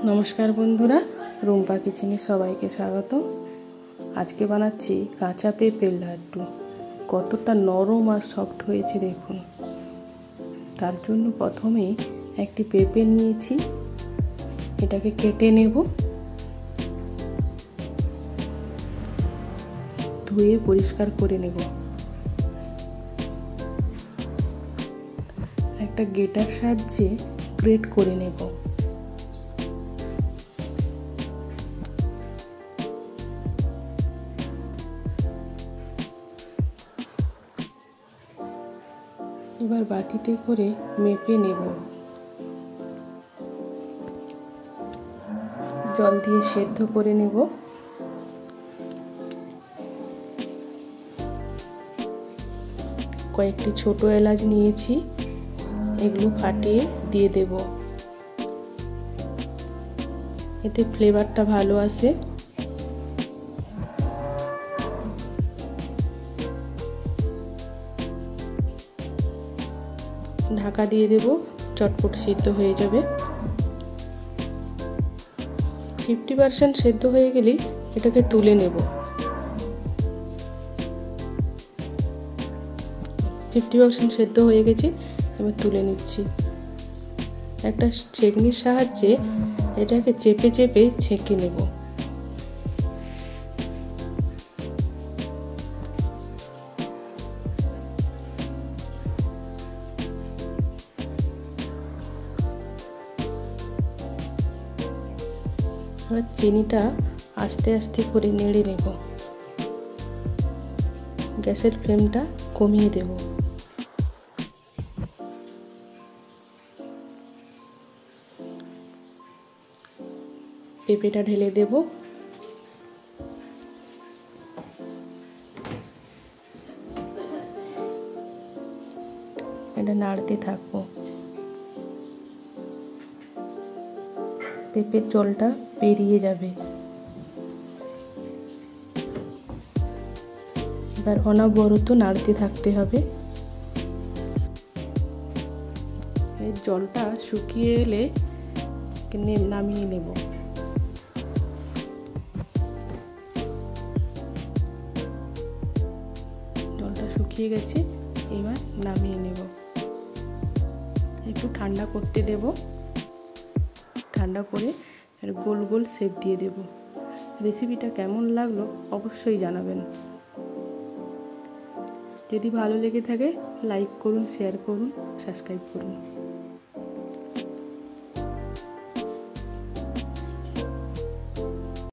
নমস্কার বন্ধুরা, রুম্পা কিচেনে সবাইকে স্বাগত। আজকে বানাচ্ছি কাঁচা পেঁপের লাড্ডু। কতটা নরম আর সফট হয়েছে দেখুন। তার জন্য প্রথমে একটি পেঁপে নিয়েছি, এটাকে কেটে নেব। ধুয়ে পরিষ্কার করে নেব। একটা গ্রেটার সাহায্যে গ্রেট করে নেব। এবার বাটিতে করে মেপে নেব। জল দিয়ে সেদ্ধ করে নেব। কয়েকটি ছোট এলাচ নিয়েছি, এগুলো ফাটিয়ে দিয়ে দেব। এতে ফ্লেভারটা ভালো আসে। ঢাকা দিয়ে দেব, চটপট সিদ্ধ হয়ে যাবে। 50% সেদ্ধ হয়ে গেলেই এটাকে তুলে নেব। 50% সেদ্ধ হয়ে গেছে, এবার তুলে নিচ্ছি। একটা ছেঁকনির সাহায্যে এটাকে চেপে চেপে ছেঁকে নেব। এবার চিনিটা আস্তে আস্তে করে নেড়ে নেব। গ্যাসের ফ্লেমটা কমিয়ে দেব। পেঁপেটা ঢেলে দেব। এটা নাড়তে থাকবো। পেঁপের জলটা বেরিয়ে যাবে। এবার অনবরত নাড়তে থাকতে হবে। এই জলটা শুকিয়ে এলে নামিয়ে নেব। জলটা শুকিয়ে গেছে, এবার নামিয়ে নেব। একটু ঠান্ডা করতে দেব। ঠান্ডা করে গোল গোল শেপ দিয়ে দেব। রেসিপিটা কেমন লাগলো অবশ্যই জানাবেন। যদি ভালো লেগে থাকে লাইক করুন, শেয়ার করুন, সাবস্ক্রাইব করুন।